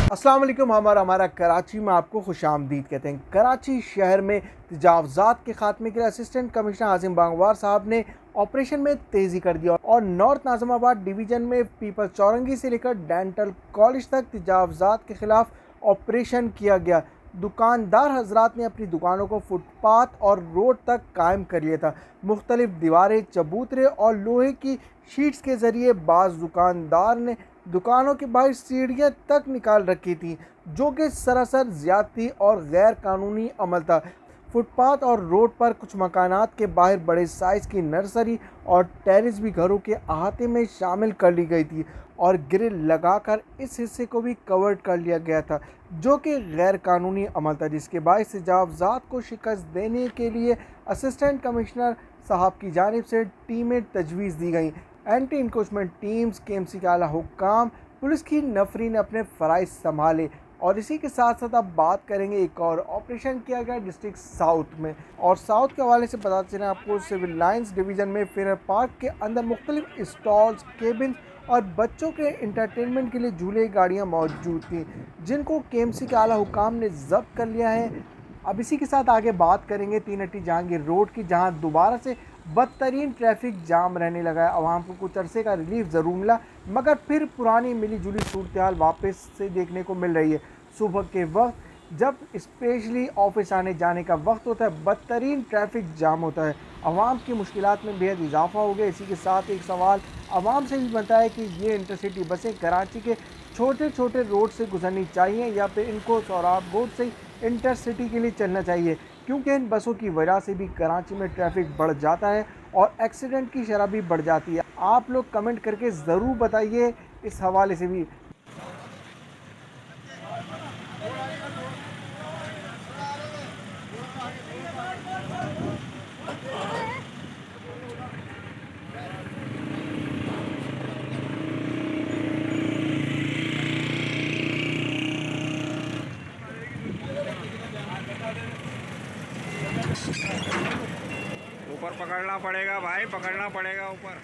अस्सलाम वालेकुम। हमारा कराची में आपको खुशामदीद कहते हैं। कराची शहर में तजावज़ात के खात्मे के लिए असिस्टेंट कमिश्नर आज़िम बांगवार साहब ने ऑपरेशन में तेज़ी कर दिया और नॉर्थ नाज़िमाबाद डिवीज़न में पीपल्स चौरंगी से लेकर डेंटल कॉलेज तक तजावज़ात के ख़िलाफ़ ऑपरेशन किया गया। दुकानदार हजरात ने अपनी दुकानों को फुटपाथ और रोड तक कायम कर लिया था। मुख्तलिफ दीवारें, चबूतरे और लोहे की शीट्स के ज़रिए बाज़ दुकानदार ने दुकानों के बाहर सीढ़ियाँ तक निकाल रखी थी, जो कि सरासर ज़्यादती और गैर कानूनी अमल था। फुटपाथ और रोड पर कुछ मकानात के बाहर बड़े साइज़ की नर्सरी और टेरेस भी घरों के अहाते में शामिल कर ली गई थी और ग्रिल लगाकर इस हिस्से को भी कवर कर लिया गया था, जो कि गैर कानूनी अमल था, जिसके बायस तजावज़ात को शिकस्त देने के लिए असिस्टेंट कमिश्नर साहब की जानिब से टीमें तजवीज़ दी गई। एंटी इंक्रोचमेंट टीम्स, केएमसी के आला हुक्काम, पुलिस की नफरी ने अपने फ़राइज़ संभाले। और इसी के साथ साथ अब बात करेंगे, एक और ऑपरेशन किया गया डिस्ट्रिक्ट साउथ में। और साउथ के हवाले से बता चलें आपको, सिविल लाइंस डिवीज़न में फेयर पार्क के अंदर मुख्तलिफ स्टॉल्स, केबिन और बच्चों के इंटरटेनमेंट के लिए झूले गाड़ियाँ मौजूद थी, जिनको केएमसी के आला हुक्काम ने जब्त कर लिया है। अब इसी के साथ आगे बात करेंगे तीनटी जहांगीर रोड की, जहां दोबारा से बदतरीन ट्रैफिक जाम रहने लगा है। आवाम को कुछ अरसे का रिलीफ ज़रूर मिला, मगर फिर पुरानी मिली जुली सूरत हाल वापस से देखने को मिल रही है। सुबह के वक्त जब स्पेशली ऑफिस आने जाने का वक्त होता है, बदतरीन ट्रैफिक जाम होता है। आवाम की मुश्किलात में बेहद इजाफा हो गया। इसी के साथ एक सवाल आवाम से भी बनता है कि ये इंटरसिटी बसें कराची के छोटे छोटे रोड से गुजरनी चाहिए या फिर इनको सोहराब रोड से इंटरसिटी के लिए चलना चाहिए, क्योंकि इन बसों की वजह से भी कराची में ट्रैफिक बढ़ जाता है और एक्सीडेंट की शरह भी बढ़ जाती है। आप लोग कमेंट करके ज़रूर बताइए इस हवाले से भी। ऊपर पकड़ना पड़ेगा भाई, पकड़ना पड़ेगा ऊपर।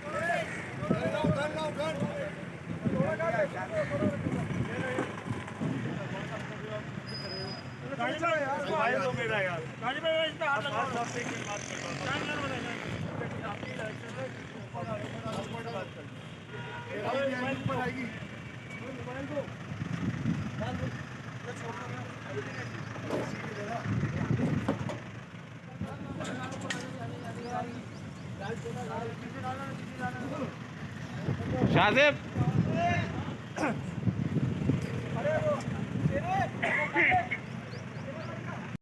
शाजिब